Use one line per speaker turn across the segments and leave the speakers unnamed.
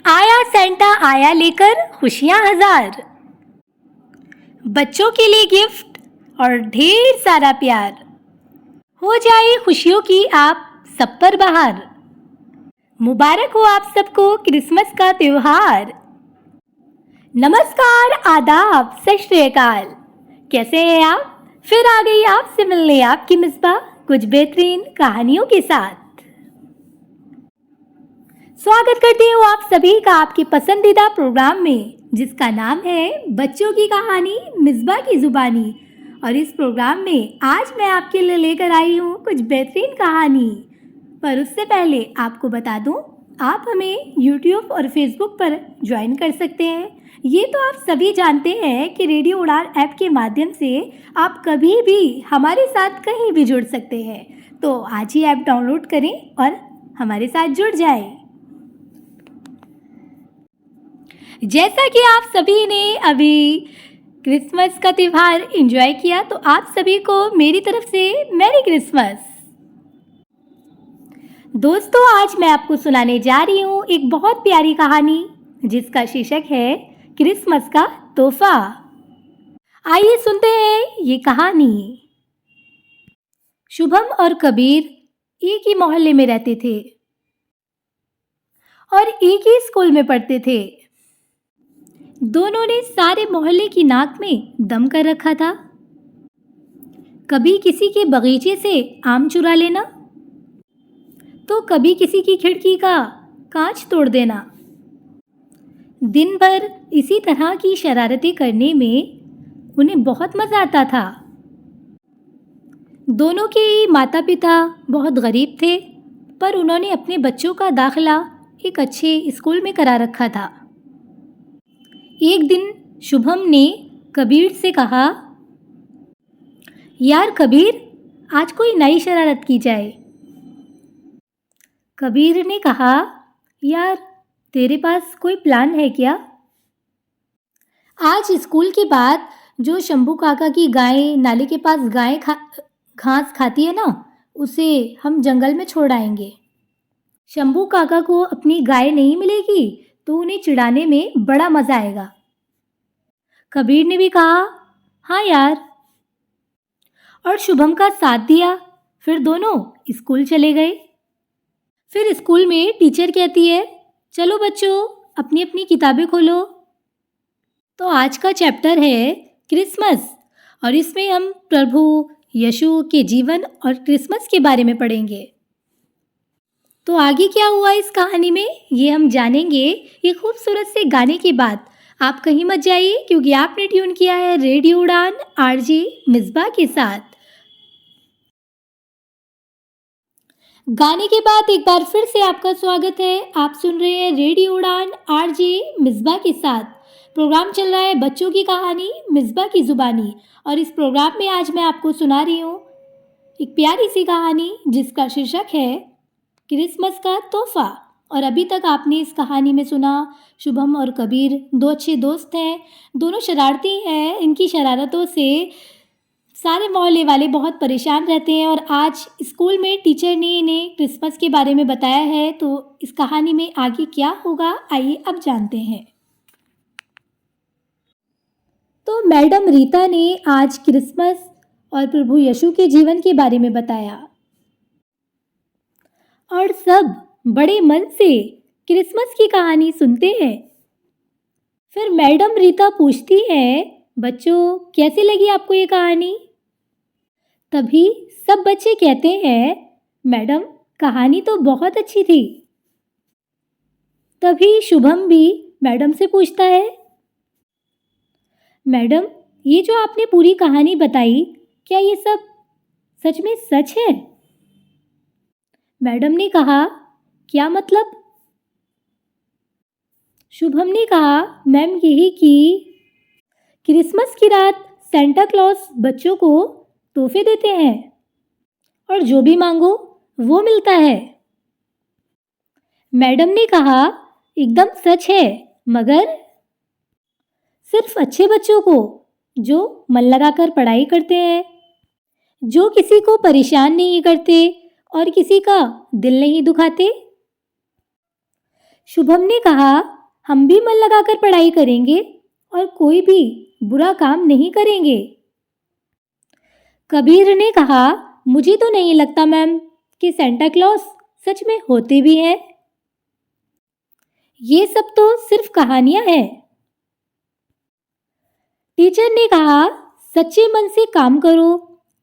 आया सेंटा आया लेकर खुशियां हजार, बच्चों के लिए गिफ्ट और ढेर सारा प्यार। हो जाए खुशियों की आप सब पर बहार। मुबारक हो आप सबको क्रिसमस का त्योहार। नमस्कार, आदाब, सत श्री अकाल। कैसे हैं आप? फिर आ गई आपसे मिलने आपकी मिसबा कुछ बेहतरीन कहानियों के साथ। स्वागत करती हूँ आप सभी का आपके पसंदीदा प्रोग्राम में, जिसका नाम है बच्चों की कहानी मिसबा की जुबानी। और इस प्रोग्राम में आज मैं आपके लिए लेकर आई हूँ कुछ बेहतरीन कहानी। पर उससे पहले आपको बता दूँ, आप हमें YouTube और Facebook पर ज्वाइन कर सकते हैं। ये तो आप सभी जानते हैं कि रेडियो उड़ान ऐप के माध्यम से आप कभी भी हमारे साथ कहीं भी जुड़ सकते हैं। तो आज ही ऐप डाउनलोड करें और हमारे साथ जुड़ जाएं। जैसा कि आप सभी ने अभी क्रिसमस का त्यौहार एंजॉय किया, तो आप सभी को मेरी तरफ से मैरी क्रिसमस। दोस्तों, आज मैं आपको सुनाने जा रही हूँ एक बहुत प्यारी कहानी, जिसका शीर्षक है क्रिसमस का तोहफा। आइए सुनते हैं ये कहानी। शुभम और कबीर एक ही मोहल्ले में रहते थे और एक ही स्कूल में पढ़ते थे। दोनों ने सारे मोहल्ले की नाक में दम कर रखा था। कभी किसी के बगीचे से आम चुरा लेना, तो कभी किसी की खिड़की का कांच तोड़ देना। दिन भर इसी तरह की शरारतें करने में उन्हें बहुत मज़ा आता था। दोनों के माता पिता बहुत गरीब थे, पर उन्होंने अपने बच्चों का दाखिला एक अच्छे स्कूल में करा रखा था। एक दिन शुभम ने कबीर से कहा, यार कबीर, आज कोई नई शरारत की जाए। कबीर ने कहा, यार तेरे पास कोई प्लान है क्या? आज स्कूल के बाद जो शंभू काका की गाय नाले के पास घास खाती है ना, उसे हम जंगल में छोड़ आएंगे। शंभू काका को अपनी गाय नहीं मिलेगी तो उन्हें चिढ़ाने में बड़ा मज़ा आएगा। कबीर ने भी कहा, हाँ यार, और शुभम का साथ दिया। फिर दोनों स्कूल चले गए। फिर स्कूल में टीचर कहती है, चलो बच्चों, अपनी अपनी किताबें खोलो। तो आज का चैप्टर है क्रिसमस, और इसमें हम प्रभु यीशु के जीवन और क्रिसमस के बारे में पढ़ेंगे। तो आगे क्या हुआ इस कहानी में, ये हम जानेंगे एक खूबसूरत से गाने के बाद। आप कहीं मत जाइए, क्योंकि आपने ट्यून किया है रेडियो उड़ान आरजे मिसबा के साथ। गाने के बाद एक बार फिर से आपका स्वागत है। आप सुन रहे हैं रेडियो उड़ान आरजे मिसबा के साथ। प्रोग्राम चल रहा है बच्चों की कहानी मिसबा की जुबानी, और इस प्रोग्राम में आज मैं आपको सुना रही हूँ एक प्यारी सी कहानी, जिसका शीर्षक है क्रिसमस का तोहफा। और अभी तक आपने इस कहानी में सुना, शुभम और कबीर दो अच्छे दोस्त हैं। दोनों शरारती हैं। इनकी शरारतों से सारे मोहल्ले वाले बहुत परेशान रहते हैं। और आज स्कूल में टीचर ने इन्हें क्रिसमस के बारे में बताया है। तो इस कहानी में आगे क्या होगा, आइए अब जानते हैं। तो मैडम रीता ने आज क्रिसमस और प्रभु यीशु के जीवन के बारे में बताया, और सब बड़े मन से क्रिसमस की कहानी सुनते हैं। फिर मैडम रीता पूछती है, बच्चों कैसी लगी आपको ये कहानी? तभी सब बच्चे कहते हैं, मैडम कहानी तो बहुत अच्छी थी। तभी शुभम भी मैडम से पूछता है, मैडम ये जो आपने पूरी कहानी बताई, क्या ये सब सच में सच है? मैडम ने कहा, क्या मतलब? शुभम ने कहा, मैम यही कि क्रिसमस की रात सेंटा क्लॉज बच्चों को तोहफे देते हैं, और जो भी मांगो वो मिलता है। मैडम ने कहा, एकदम सच है, मगर सिर्फ अच्छे बच्चों को, जो मन लगाकर पढ़ाई करते हैं, जो किसी को परेशान नहीं करते और किसी का दिल नहीं दुखाते। शुभम ने कहा, हम भी मन लगाकर पढ़ाई करेंगे और कोई भी बुरा काम नहीं करेंगे। कबीर ने कहा, मुझे तो नहीं लगता मैम कि सेंटा क्लॉज सच में होते भी हैं। ये सब तो सिर्फ कहानियां हैं। टीचर ने कहा, सच्चे मन से काम करो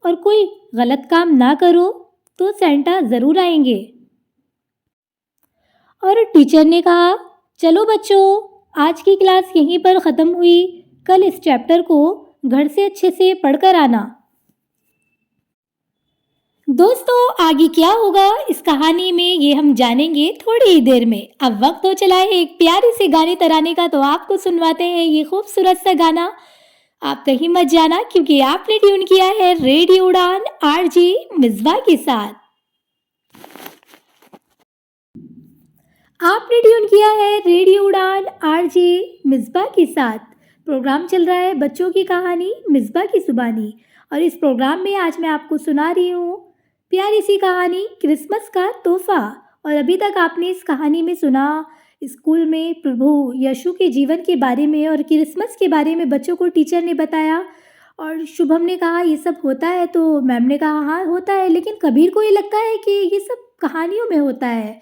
और कोई गलत काम ना करो तो सेंटा जरूर आएंगे। और टीचर ने कहा, चलो बच्चों, आज की क्लास यहीं पर ख़त्म हुई। कल इस चैप्टर को घर से अच्छे से पढ़कर आना। दोस्तों, आगे क्या होगा इस कहानी में ये हम जानेंगे थोड़ी ही देर में। अब वक्त हो चला है एक प्यारी सी गाने तराने का, तो आपको सुनवाते हैं ये खूबसूरत सा गाना। आप कहीं मत जाना क्योंकि आपने ट्यून किया है रेडियो उड़ान आरजे मिसबा के साथ। आपने ट्यून किया है रेडियो उड़ान आरजे मिसबा के साथ। प्रोग्राम चल रहा है बच्चों की कहानी मिसबा की जुबानी, और इस प्रोग्राम में आज मैं आपको सुना रही हूँ प्यारी सी कहानी क्रिसमस का तोहफा। और अभी तक आपने इस कहानी में सुना स्कूल में प्रभु यीशु के जीवन के बारे में और क्रिसमस के बारे में बच्चों को टीचर ने बताया। और शुभम ने कहा ये सब होता है, तो मैम ने कहा हाँ होता है, लेकिन कबीर को ये लगता है कि ये सब कहानियों में होता है।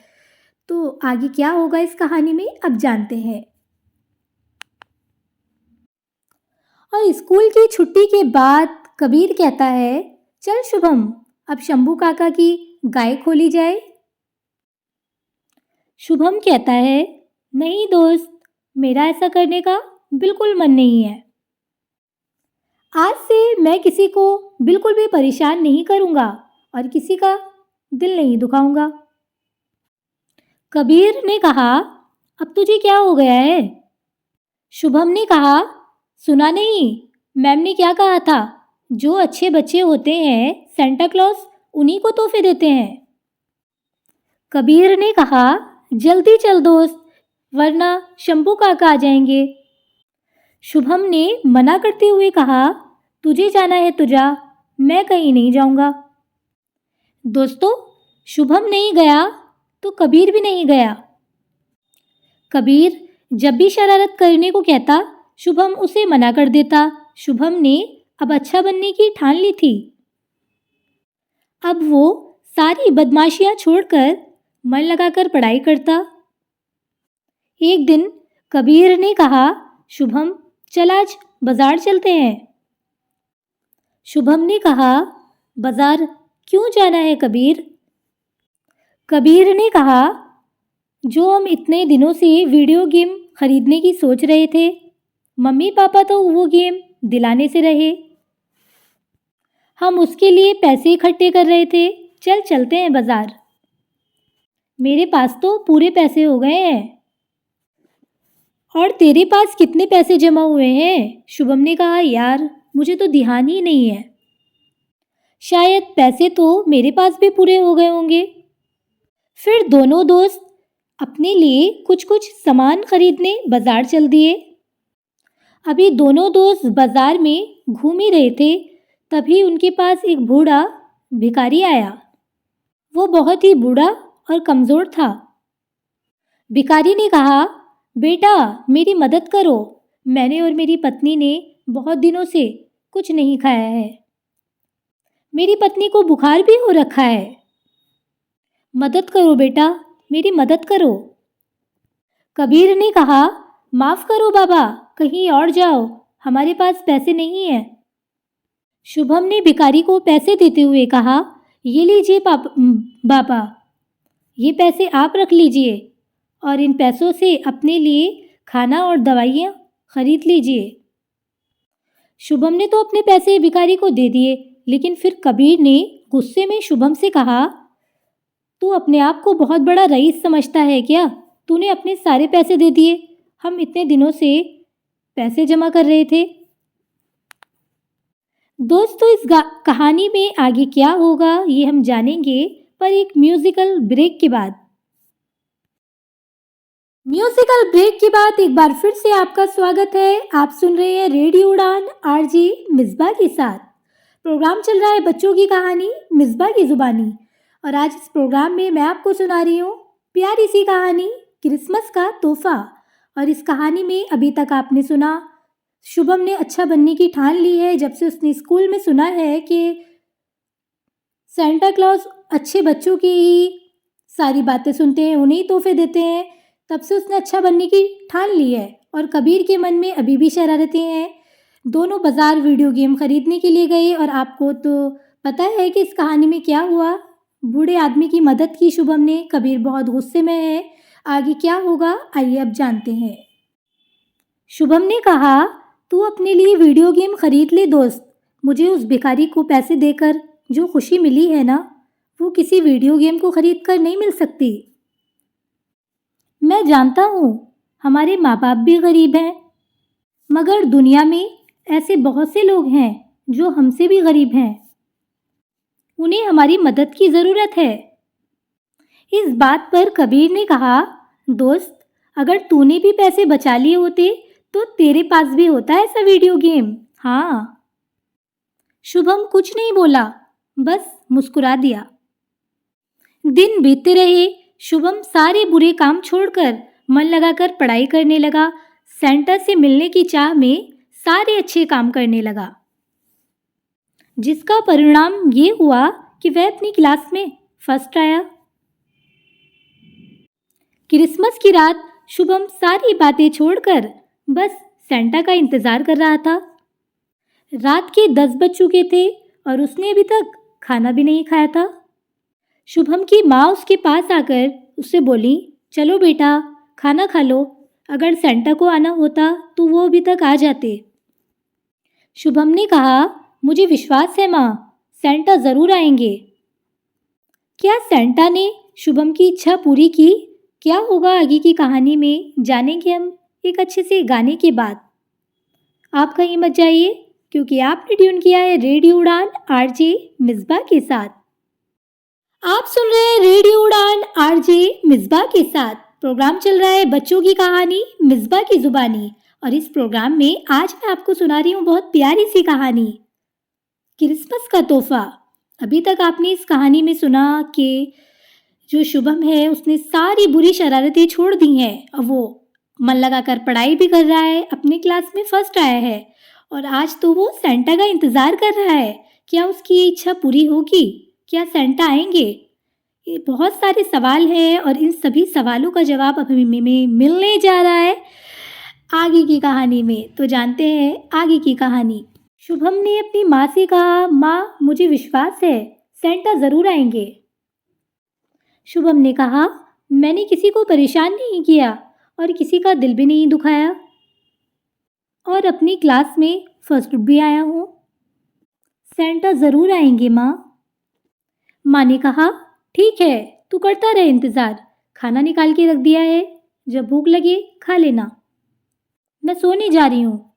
तो आगे क्या होगा इस कहानी में अब जानते हैं। और स्कूल की छुट्टी के बाद कबीर कहता है, चल शुभम, अब शंभू काका की गाय खोली जाए। शुभम कहता है, नहीं दोस्त, मेरा ऐसा करने का बिल्कुल मन नहीं है। आज से मैं किसी को बिल्कुल भी परेशान नहीं करूँगा और किसी का दिल नहीं दुखाऊंगा। कबीर ने कहा, अब तुझे क्या हो गया है? शुभम ने कहा, सुना नहीं, मैम ने क्या कहा था, जो अच्छे बच्चे होते हैं सेंटा क्लॉज उन्हीं को तोहफे देते हैं। कबीर ने कहा, जल्दी चल दोस्त, वरना शंभू काका आ जाएंगे। शुभम ने मना करते हुए कहा, तुझे जाना है तो जा, मैं कहीं नहीं जाऊंगा। दोस्तों, शुभम नहीं गया तो कबीर भी नहीं गया। कबीर जब भी शरारत करने को कहता, शुभम उसे मना कर देता। शुभम ने अब अच्छा बनने की ठान ली थी। अब वो सारी बदमाशियां छोड़कर मन लगाकर पढ़ाई करता। एक दिन कबीर ने कहा, शुभम चल आज बाजार चलते हैं। शुभम ने कहा, बाजार क्यों जाना है कबीर? कबीर ने कहा, जो हम इतने दिनों से वीडियो गेम खरीदने की सोच रहे थे, मम्मी पापा तो वो गेम दिलाने से रहे। हम उसके लिए पैसे इकट्ठे कर रहे थे, चल चलते हैं बाजार। मेरे पास तो पूरे पैसे हो गए हैं। और तेरे पास कितने पैसे जमा हुए हैं? शुभम ने कहा, यार मुझे तो ध्यान ही नहीं है। शायद पैसे तो मेरे पास भी पूरे हो गए होंगे। फिर दोनों दोस्त अपने लिए कुछ कुछ सामान खरीदने बाजार चल दिए। अभी दोनों दोस्त बाजार में घूम ही रहे थे, तभी उनके पास एक बूढ़ा भिखारी आया। वो बहुत ही बूढ़ा और कमज़ोर था। भिखारी ने कहा, बेटा मेरी मदद करो, मैंने और मेरी पत्नी ने बहुत दिनों से कुछ नहीं खाया है। मेरी पत्नी को बुखार भी हो रखा है। मदद करो बेटा, मेरी मदद करो। कबीर ने कहा, माफ़ करो बाबा, कहीं और जाओ, हमारे पास पैसे नहीं हैं। शुभम ने भिखारी को पैसे देते हुए कहा, ये लीजिए बाबा, ये पैसे आप रख लीजिए और इन पैसों से अपने लिए खाना और दवाइयाँ खरीद लीजिए। शुभम ने तो अपने पैसे भिखारी को दे दिए, लेकिन फिर कबीर ने गुस्से में शुभम से कहा, तू अपने आप को बहुत बड़ा रईस समझता है क्या? तूने अपने सारे पैसे दे दिए। हम इतने दिनों से पैसे जमा कर रहे थे। दोस्तों, इस कहानी में आगे क्या होगा ये हम जानेंगे, पर एक म्यूजिकल ब्रेक के बाद। म्यूजिकल ब्रेक के बाद एक बार फिर से आपका स्वागत है। आप सुन रहे हैं रेडियो उड़ान आरजे मिसबा के साथ। प्रोग्राम चल रहा है बच्चों की कहानी मिसबा की जुबानी, और आज इस प्रोग्राम में मैं आपको सुना रही हूँ प्यारी सी कहानी क्रिसमस का तोहफा। और इस कहानी में अभी तक आपने सुना, शुभम ने अच्छा बनने की ठान ली है जब से उसने स्कूल में सुना है कि सेंटा क्लॉज अच्छे बच्चों की ही सारी बातें सुनते हैं, उन्हें ही तोहफे देते हैं। तब से उसने अच्छा बनने की ठान ली है। और कबीर के मन में अभी भी शरारतें हैं। दोनों बाजार वीडियो गेम खरीदने के लिए गए और आपको तो पता है कि इस कहानी में क्या हुआ। बूढ़े आदमी की मदद की शुभम ने। कबीर बहुत गुस्से में है। आगे क्या होगा आइए अब जानते हैं। शुभम ने कहा, तू अपने लिए वीडियो गेम खरीद ले दोस्त। मुझे उस भिखारी को पैसे देकर जो खुशी मिली है ना, वो किसी वीडियो गेम को खरीद कर नहीं मिल सकती। मैं जानता हूँ हमारे माँ बाप भी गरीब हैं, मगर दुनिया में ऐसे बहुत से लोग हैं जो हमसे भी गरीब हैं। उन्हें हमारी मदद की ज़रूरत है। इस बात पर कबीर ने कहा, दोस्त अगर तूने भी पैसे बचा लिए होते तो तेरे पास भी होता ऐसा वीडियो गेम। हाँ। शुभम कुछ नहीं बोला, बस मुस्कुरा दिया। दिन बीतते रहे। शुभम सारे बुरे काम छोड़कर मन लगाकर पढ़ाई करने लगा। सेंटा से मिलने की चाह में सारे अच्छे काम करने लगा, जिसका परिणाम ये हुआ कि वह अपनी क्लास में फर्स्ट आया। क्रिसमस की रात शुभम सारी बातें छोड़कर बस सेंटा का इंतजार कर रहा था। रात के 10 बज चुके थे और उसने अभी तक खाना भी नहीं खाया था। शुभम की माँ उसके पास आकर उससे बोली, चलो बेटा खाना खा लो। अगर सेंटा को आना होता तो वो अभी तक आ जाते। शुभम ने कहा, मुझे विश्वास है माँ, सेंटा ज़रूर आएंगे। क्या सेंटा ने शुभम की इच्छा पूरी की? क्या होगा आगे की कहानी में जानेंगे हम एक अच्छे से गाने के बाद। आप कहीं मत जाइए, क्योंकि आपने ट्यून किया है रेडियो उड़ान आरजे मिसबा के साथ। आप सुन रहे हैं रेडियो उड़ान आरजे मिसबा के साथ। प्रोग्राम चल रहा है बच्चों की कहानी मिसबा की जुबानी। और इस प्रोग्राम में आज मैं आपको सुना रही हूँ बहुत प्यारी सी कहानी, क्रिसमस का तोहफा। अभी तक आपने इस कहानी में सुना कि जो शुभम है उसने सारी बुरी शरारतें छोड़ दी हैं। अब वो मन लगाकर पढ़ाई भी कर रहा है, अपनी क्लास में फर्स्ट आया है और आज तो वो सेंटा का इंतज़ार कर रहा है। क्या उसकी इच्छा पूरी होगी? क्या सेंटा आएंगे? ये बहुत सारे सवाल हैं और इन सभी सवालों का जवाब अब हमें मिलने जा रहा है आगे की कहानी में। तो जानते हैं आगे की कहानी। शुभम ने अपनी माँ से कहा, माँ मुझे विश्वास है सेंटा ज़रूर आएंगे। शुभम ने कहा, मैंने किसी को परेशान नहीं किया और किसी का दिल भी नहीं दुखाया और अपनी क्लास में फर्स्ट भी आया हूँ। सेंटा ज़रूर आएंगे माँ। माँ ने कहा, ठीक है तू करता रहे इंतज़ार, खाना निकाल के रख दिया है, जब भूख लगे खा लेना, मैं सोने जा रही हूँ।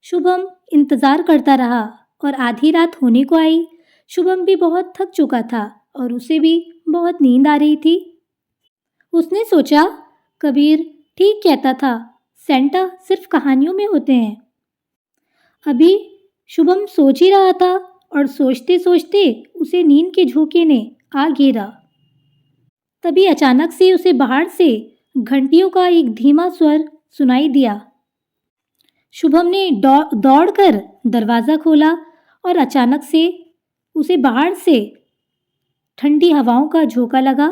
शुभम इंतज़ार करता रहा और आधी रात होने को आई। शुभम भी बहुत थक चुका था और उसे भी बहुत नींद आ रही थी। उसने सोचा, कबीर ठीक कहता था, सेंटा सिर्फ कहानियों में होते हैं। अभी शुभम सोच ही रहा था और सोचते सोचते उसे नींद के झोंके ने आ घेरा। तभी अचानक से उसे बाहर से घंटियों का एक धीमा स्वर सुनाई दिया। शुभम ने दौड़कर दरवाज़ा खोला और अचानक से उसे बाहर से ठंडी हवाओं का झोंका लगा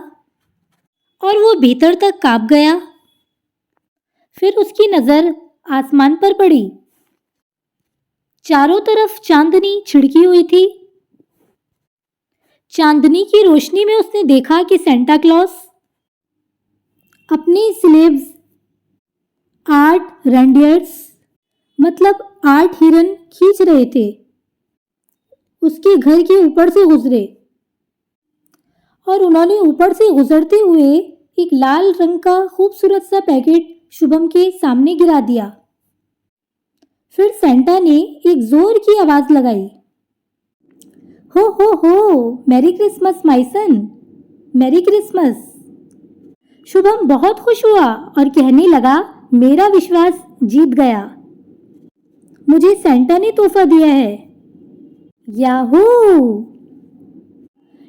और वो भीतर तक कांप गया। फिर उसकी नज़र आसमान पर पड़ी। चारों तरफ चांदनी छिड़की हुई थी। चांदनी की रोशनी में उसने देखा कि सेंटा क्लॉज अपनी स्लेव्स 8 रेंडियर्स मतलब 8 हिरन खींच रहे थे। उसके घर के ऊपर से गुजरे और उन्होंने ऊपर से गुजरते हुए एक लाल रंग का खूबसूरत सा पैकेट शुभम के सामने गिरा दिया। फिर सेंटा ने एक जोर की आवाज लगाई, हो merry Christmas my son, merry Christmas. Shubham बहुत खुश हुआ और कहने लगा, मेरा विश्वास जीत गया, मुझे सेंटा ने तोहफा दिया है, याहू।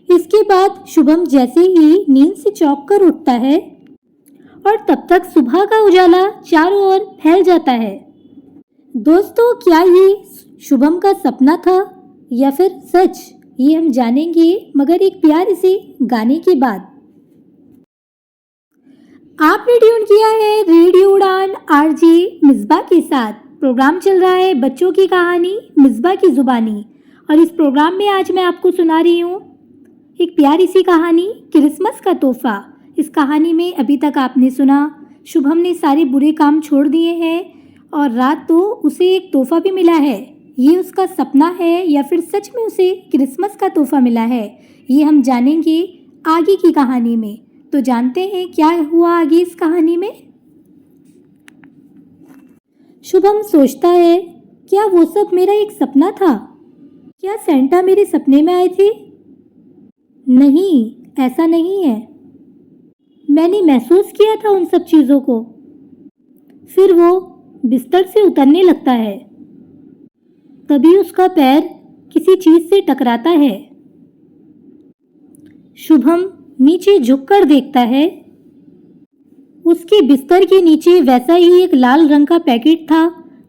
इसके बाद शुभम जैसे ही नींद से चौंक कर उठता है और तब तक सुबह का उजाला चारों ओर फैल जाता है। दोस्तों, क्या ये शुभम का सपना था या फिर सच, ये हम जानेंगे मगर एक प्यारे से गाने के बाद। आपने ट्यून किया है रेडियो उड़ान आरजे मिसबा के साथ। प्रोग्राम चल रहा है बच्चों की कहानी मिसबा की जुबानी, और इस प्रोग्राम में आज मैं आपको सुना रही हूँ एक प्यारी सी कहानी, क्रिसमस का तोहफा। इस कहानी में अभी तक आपने सुना शुभम ने सारे बुरे काम छोड़ दिए हैं और रात तो उसे एक तोहफा भी मिला है। ये उसका सपना है या फिर सच में उसे क्रिसमस का तोहफा मिला है, ये हम जानेंगे आगे की कहानी में। तो जानते हैं क्या हुआ आगे इस कहानी में। शुभम सोचता है, क्या वो सब मेरा एक सपना था? क्या सेंटा मेरे सपने में आए थे? नहीं, ऐसा नहीं है। मैंने महसूस किया था उन सब चीज़ों को। फिर वो बिस्तर से उतरने लगता है। तभी उसका पैर किसी चीज़ से टकराता है। शुभम नीचे झुककर देखता है। उसके बिस्तर के नीचे वैसा ही एक लाल रंग का पैकेट था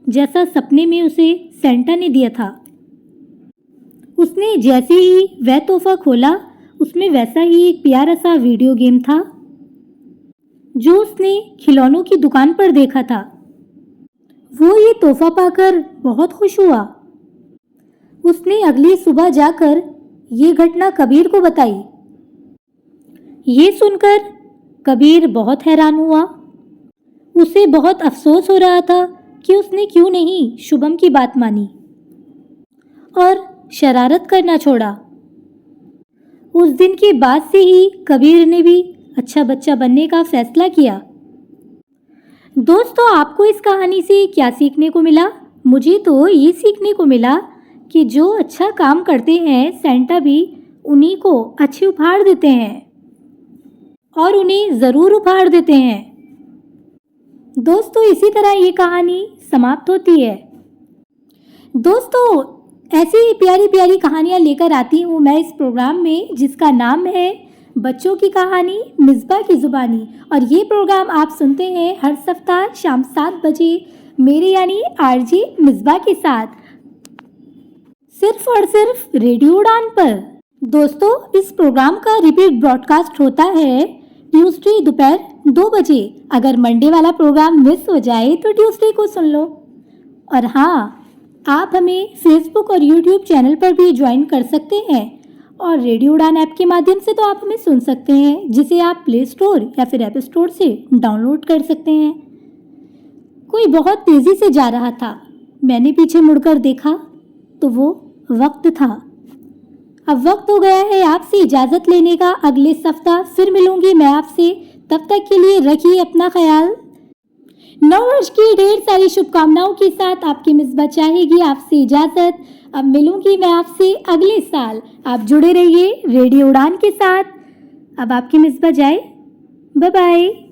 जैसा सपने में उसे सेंटा ने दिया था। उसने जैसे ही वह तोहफा खोला, उसमें वैसा ही एक प्यारा सा वीडियो गेम था जो उसने खिलौनों की दुकान पर देखा था। वो ये तोहफा पाकर बहुत खुश हुआ। उसने अगली सुबह जाकर ये घटना कबीर को बताई। ये सुनकर कबीर बहुत हैरान हुआ। उसे बहुत अफसोस हो रहा था कि उसने क्यों नहीं शुभम की बात मानी और शरारत करना छोड़ा। उस दिन के बाद से ही कबीर ने भी अच्छा बच्चा बनने का फैसला किया। दोस्तों, आपको इस कहानी से क्या सीखने को मिला? मुझे तो ये सीखने को मिला कि जो अच्छा काम करते हैं सेंटा भी उन्हीं को अच्छे उपहार देते हैं और उन्हें ज़रूर उपहार देते हैं। दोस्तों, इसी तरह ये कहानी समाप्त होती है। दोस्तों, ऐसी ही प्यारी प्यारी कहानियाँ लेकर आती हूँ मैं इस प्रोग्राम में जिसका नाम है बच्चों की कहानी मिसबा की ज़ुबानी। और ये प्रोग्राम आप सुनते हैं हर सप्ताह शाम 7 बजे मेरे यानी आरजे मिसबा के साथ, सिर्फ और सिर्फ रेडियो उड़ान पर। दोस्तों, इस प्रोग्राम का रिपीट ब्रॉडकास्ट होता है ट्यूसडे दोपहर 2 बजे। अगर मंडे वाला प्रोग्राम मिस हो जाए तो ट्यूसडे को सुन लो। और हाँ, आप हमें फेसबुक और यूट्यूब चैनल पर भी ज्वाइन कर सकते हैं और रेडियो उड़ान ऐप के माध्यम से तो आप हमें सुन सकते हैं, जिसे आप प्ले स्टोर या फिर ऐप स्टोर से डाउनलोड कर सकते हैं। कोई बहुत तेज़ी से जा रहा था। मैंने पीछे मुड़कर देखा तो वो वक्त था। अब वक्त हो गया है आपसे इजाज़त लेने का। अगले सप्ताह फिर मिलूंगी मैं आपसे। तब तक के लिए रखिए अपना ख्याल। नववर्ष की ढेर सारी शुभकामनाओं के साथ आपकी मिसबा चाहेगी आपसे इजाज़त। अब मिलूंगी मैं आपसे अगले साल। आप जुड़े रहिए रेडियो उड़ान के साथ। अब आपकी मिसबा जाए, बाय बाय।